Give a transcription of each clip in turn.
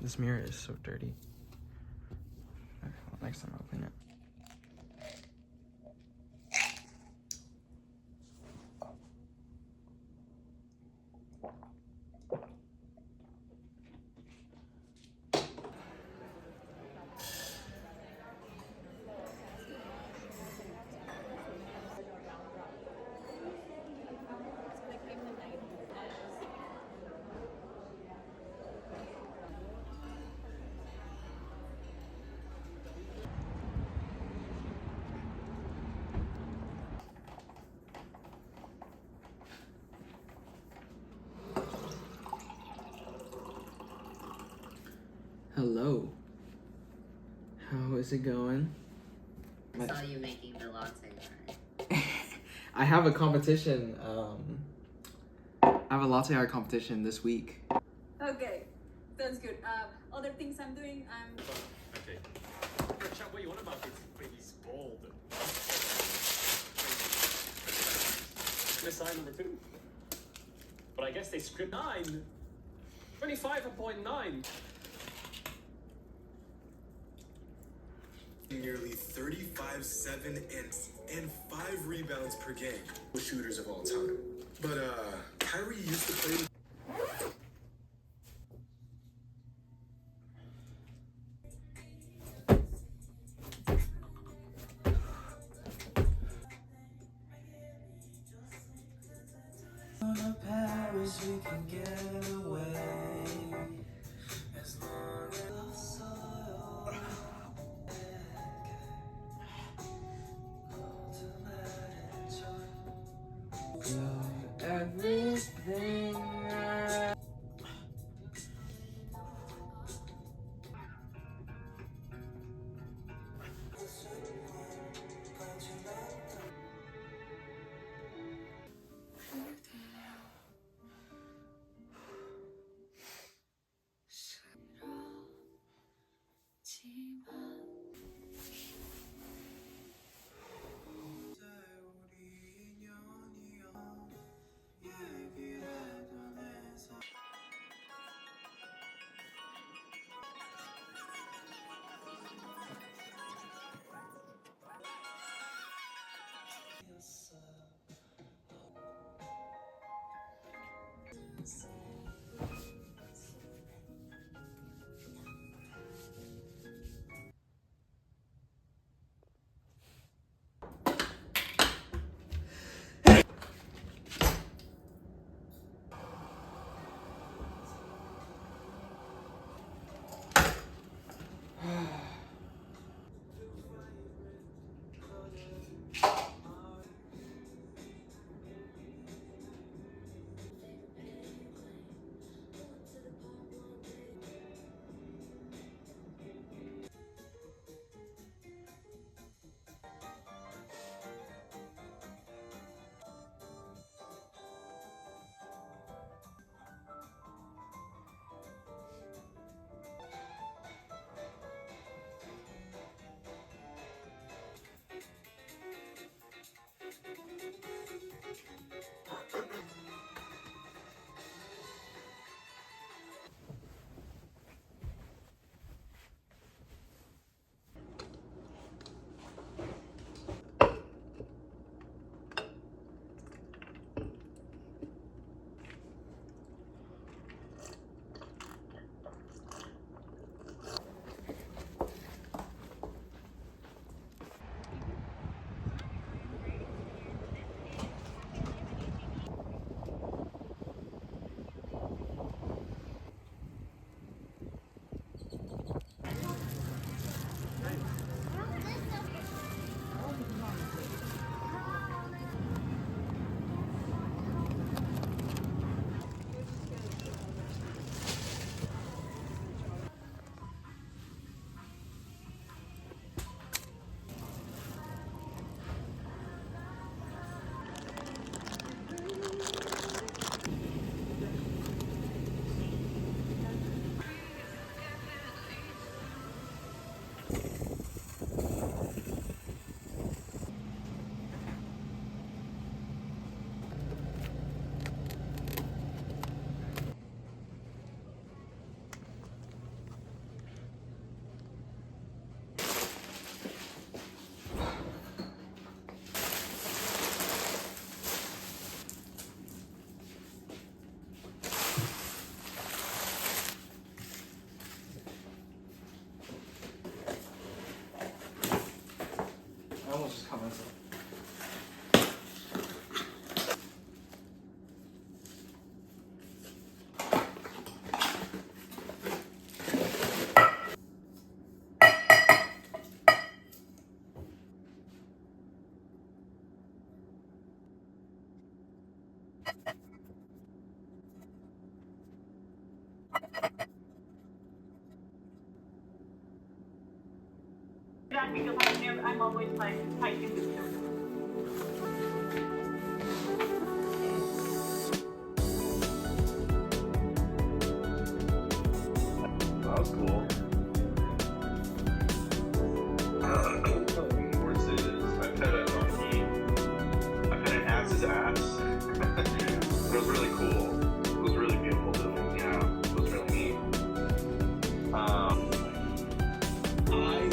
This mirror is so dirty. Okay, well, next time I'll clean it. Hello. How is it going? I saw you making the latte art. I have a competition. I have a latte art competition this week. Okay, sounds good. Other things I'm doing, Okay. Chat, what you want about this? He's bald. MSI number 2. But I guess they script 9. 25.9. Nearly 35 7 and 5 rebounds per game. Shooters of all time. But Kyrie used to play Paris, we can get away as long as everything. That because I'm always like hiking with children. That was cool. Horses. I pet a monkey. I pet an ass's ass. It was really cool. It was really beautiful doing. Yeah, it was really neat. I would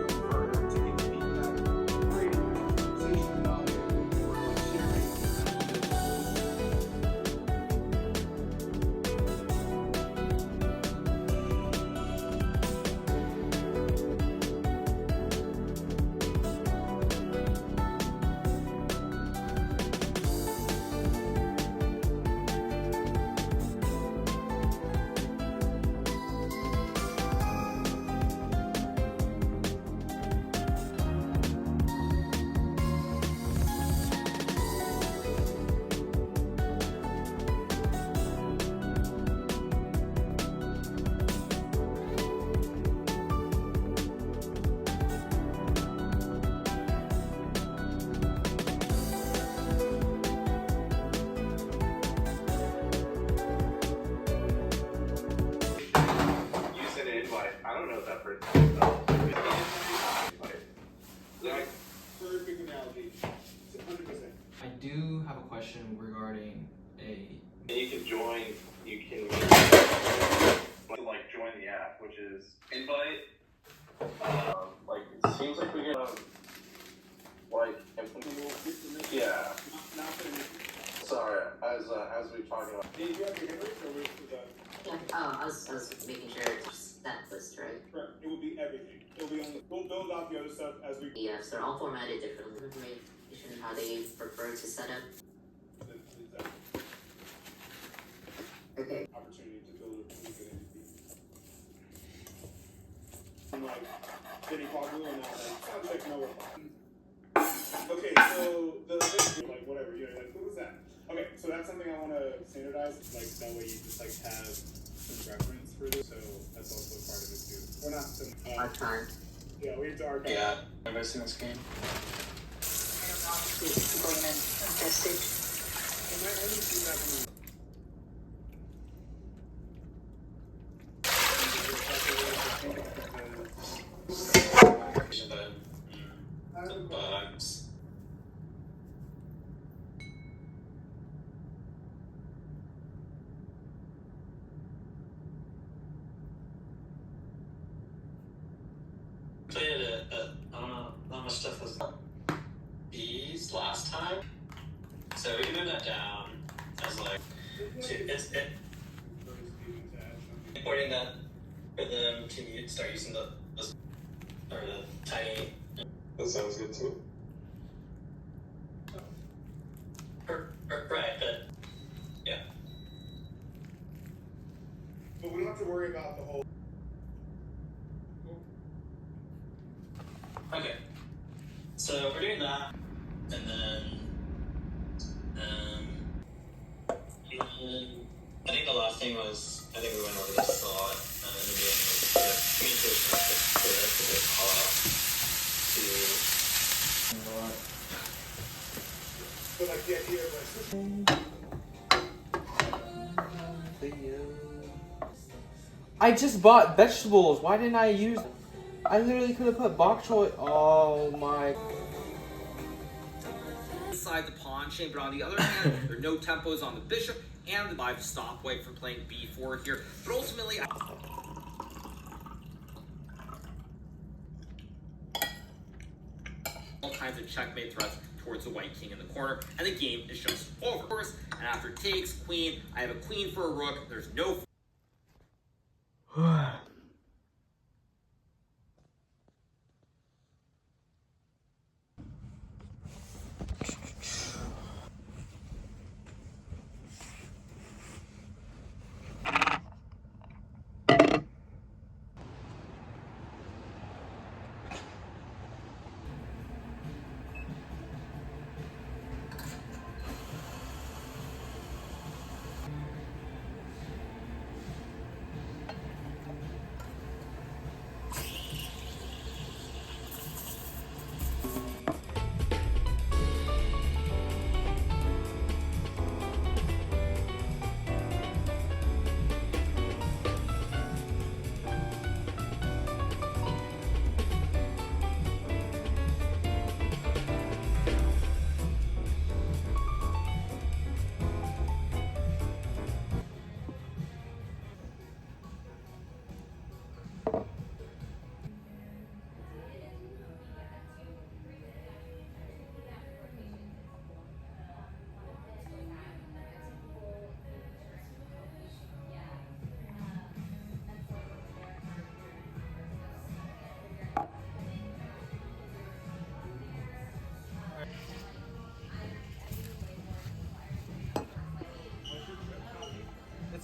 prefer to get feedback, great conversation about it, or sharing. Use an invite. I don't know what that person is. Like, Perfect analogy. 100%. I do have a question regarding a. you can join. You can like join the app, which is invite. Like it seems like we get like yeah. Not finished. Sorry, as we talking about. Did you have your hand raised or was that? Yeah, I was making sure it's that list, right? Correct. It will be everything. It'll be on the. We'll build out the other stuff as we. Yeah, so they're all formatted differently. Information, how they prefer to set up. Okay. Opportunity to build a really good entity. I'm like, Benny Poggle and now like, sound check no reply. Okay, so the like whatever, you know, like who was that? Okay, so that's something I want to standardize. Like that way you just like have some reference for this. So that's also part of it too. Or not some. Archive. Yeah, we have to archive. Yeah, have I seen this game? I don't know, obviously, going in and testing. And my only feedback on the The bugs. Played I don't know how much stuff was bees last time. So we can move that down as like it's importing that for them to start using the tiny. That sounds good too. Right, but yeah. But we don't have to worry about the whole. Okay. So we're doing that, and then I think the last thing was I think we went over this a lot in the beginning was the communication with the call out to. But like the idea of I just bought vegetables. Why didn't I use? I literally could have put bok choy. Oh my. Inside the pawn chain, but on the other hand, there are no tempos on the bishop, and the 5 stop white from playing b4 here. But ultimately, all kinds of checkmate threats towards the white king in the corner, and the game is just over. Of course, and after takes, queen, I have a queen for a rook. There's no.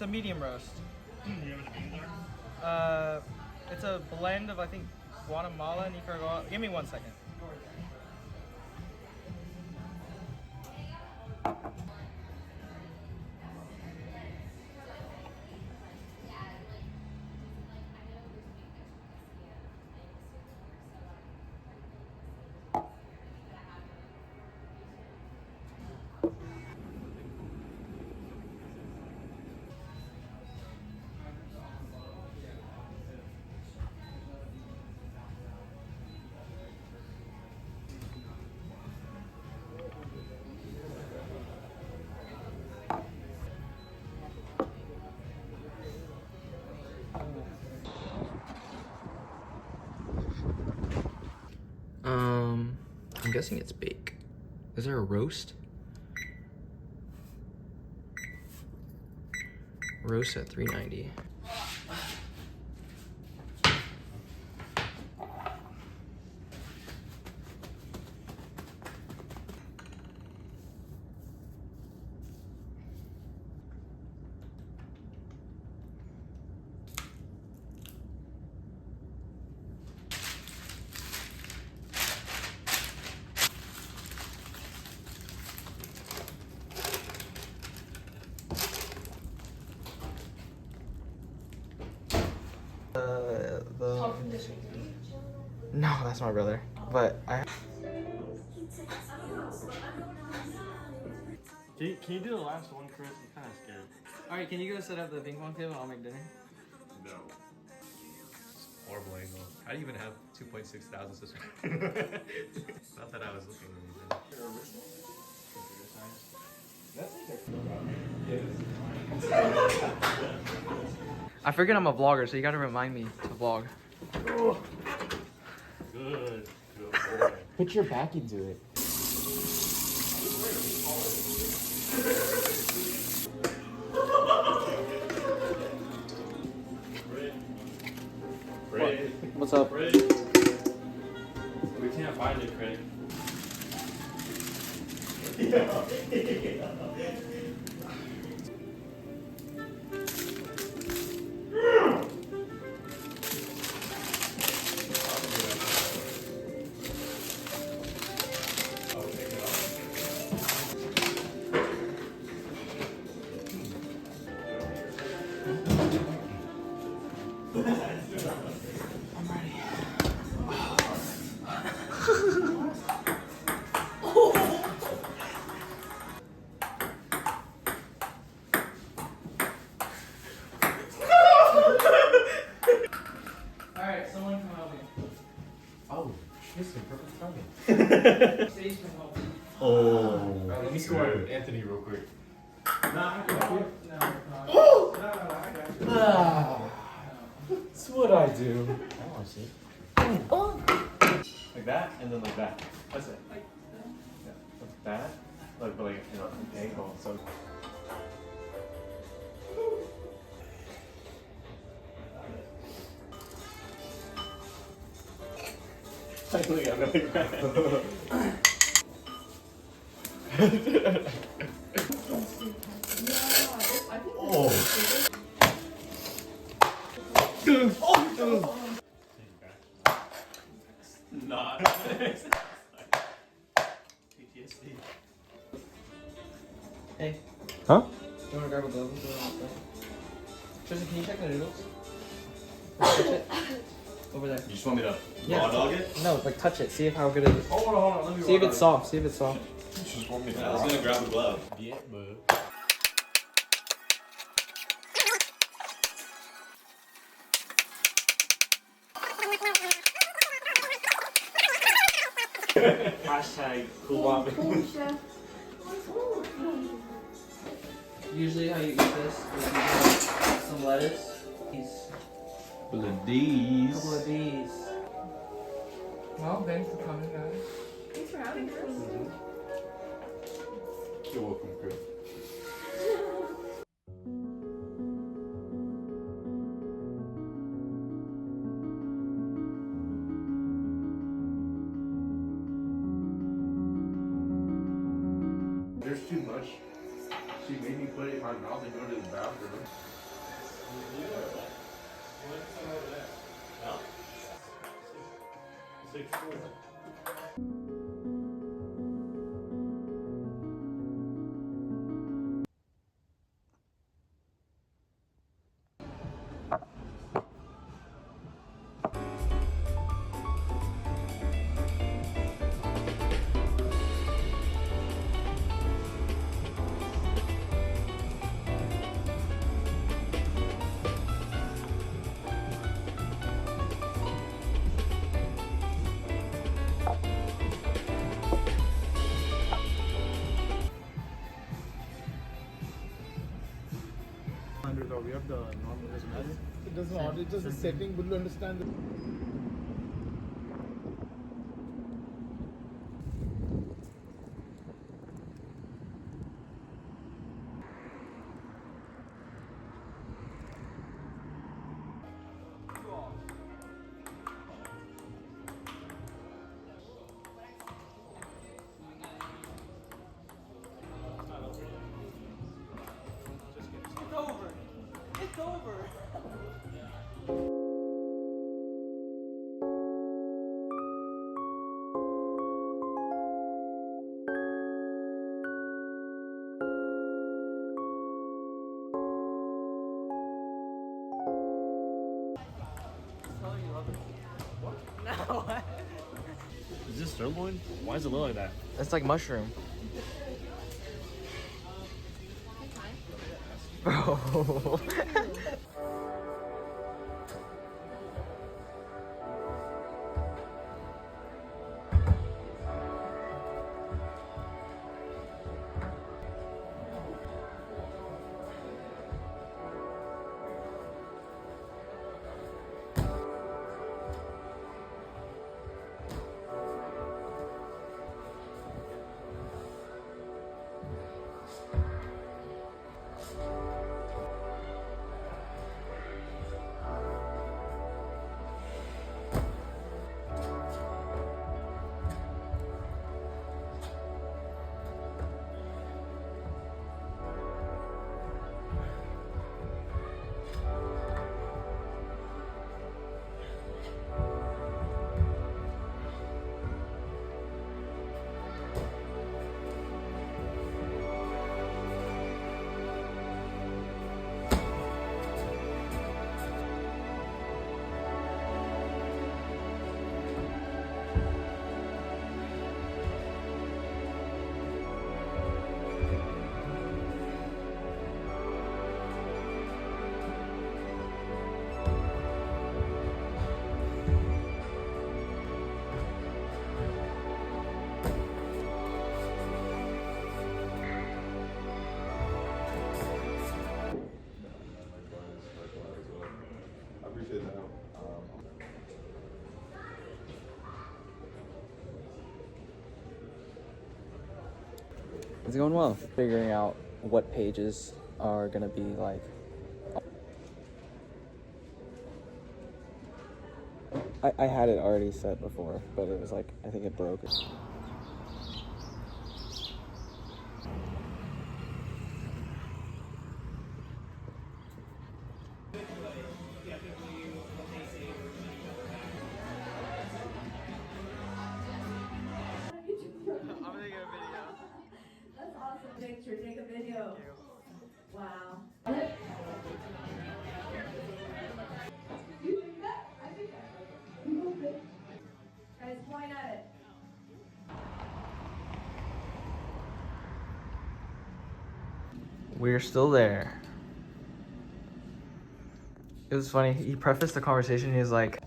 a medium roast. It's a blend of, I think, Guatemala and Nicaragua. Give me 1 second. I'm guessing it's bake. Is there a roast? Roast at $3.90. No, that's my brother. But I. Can you do the last one, Chris? I'm kind of scared. Alright, can you go set up the ping pong table and I'll make dinner? No. Horrible angle. How do you even have 2.6 thousand subscribers? Not that I was looking at anything. I forget I'm a vlogger, so you gotta remind me to vlog. Good. Good boy. Put your back into it. Craig. What's up? Craig. We can't find it, Craig. Alright, someone come help me. Oh, listen, perfect timing. Sage can help me. Oh. Alright, Let me score Anthony real quick. Nah, I can help you. No, no, I got you. That's what I do. I want to see. Like that, and then like that. That's it. Like Yeah. Like that. Like, but like, you know, an angle. So. Finally, I'm gonna grab it. Oh. Not. PTSD. Hey. Huh? You wanna grab a glove and throw it outside? Tristan, can you check the noodles? Touch it. Over there. You just want me to Yeah. raw dog it? No, like touch it. See how good it is. Hold on. Let me See if it's soft. See if it's soft. You just want me to. I was gonna grab a glove. Yeah, boo. Hashtag cool. Usually how you eat this is you get some lettuce. Couple of D's. Couple of these. Well, thanks for coming, guys. Thanks for having us. You're welcome, Chris. There's too much. She made me put it in my mouth and go to the bathroom. We have the normal doesn't it doesn't order, it's just a setting, but you understand that. It's over. It's over. No. Is this sirloin? Why does it look like that? It's like mushroom. Bro. It's going well. Figuring out what pages are gonna be like. I had it already set before, but it was like, I think it broke. That's awesome. Picture, take a video. Wow. You think that? I think that. You move it. Guys, point at it. We're still there. It was funny. He prefaced the conversation. He was like,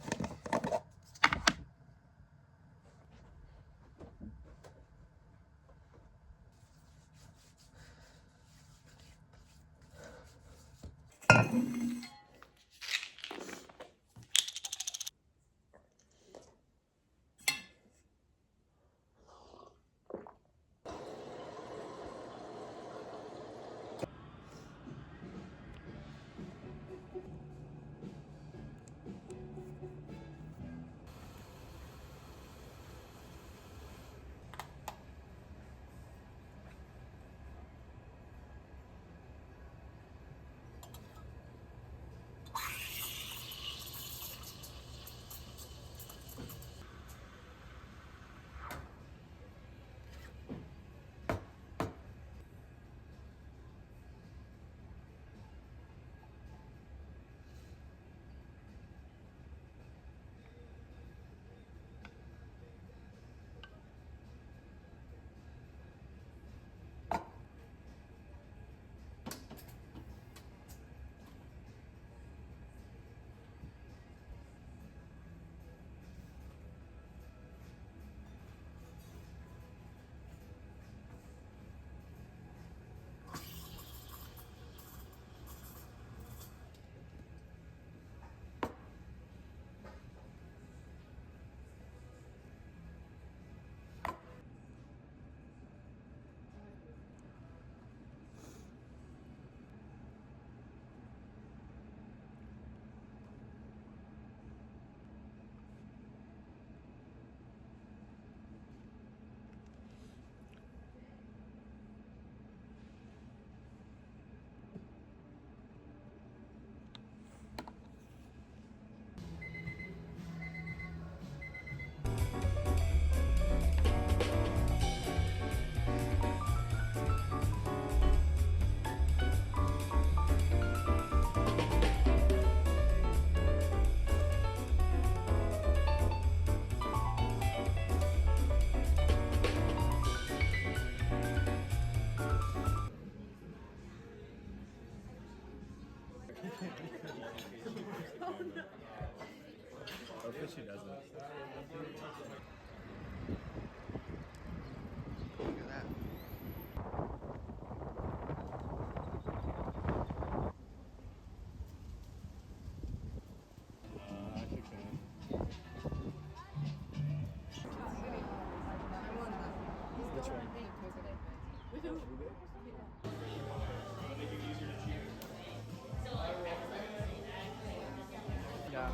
Yeah.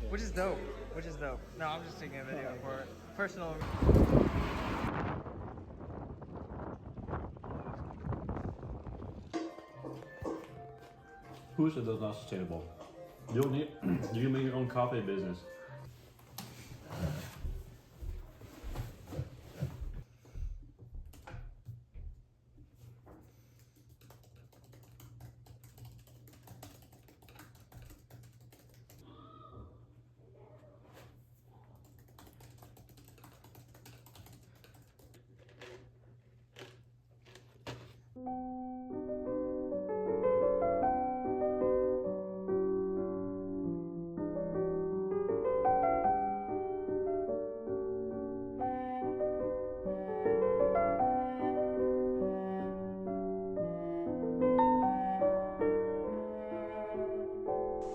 Which is dope. Which is dope. No, I'm just taking a video for personal. Who said that's not sustainable? You don't need. You can make your own coffee business.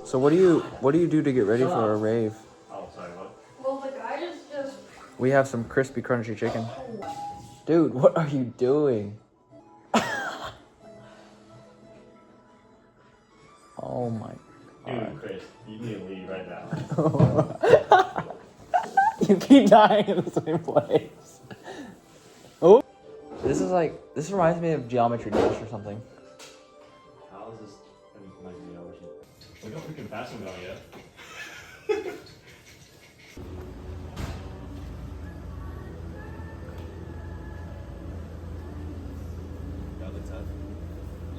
So what do you do to get ready for a rave? Oh, sorry, what? Well, the guy just. We have some crispy, crunchy chicken. Dude, what are you doing? Oh my God. Dude, Chris, you need to leave right now. You keep dying in the same place. Oh. This reminds me of Geometry Dash or something. How is this like geology? Look how freaking fast I'm going yet. That looks tough.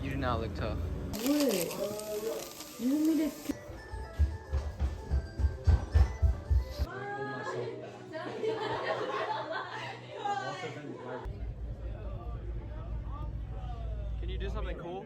You do not look tough. You want me to. Can you do something cool?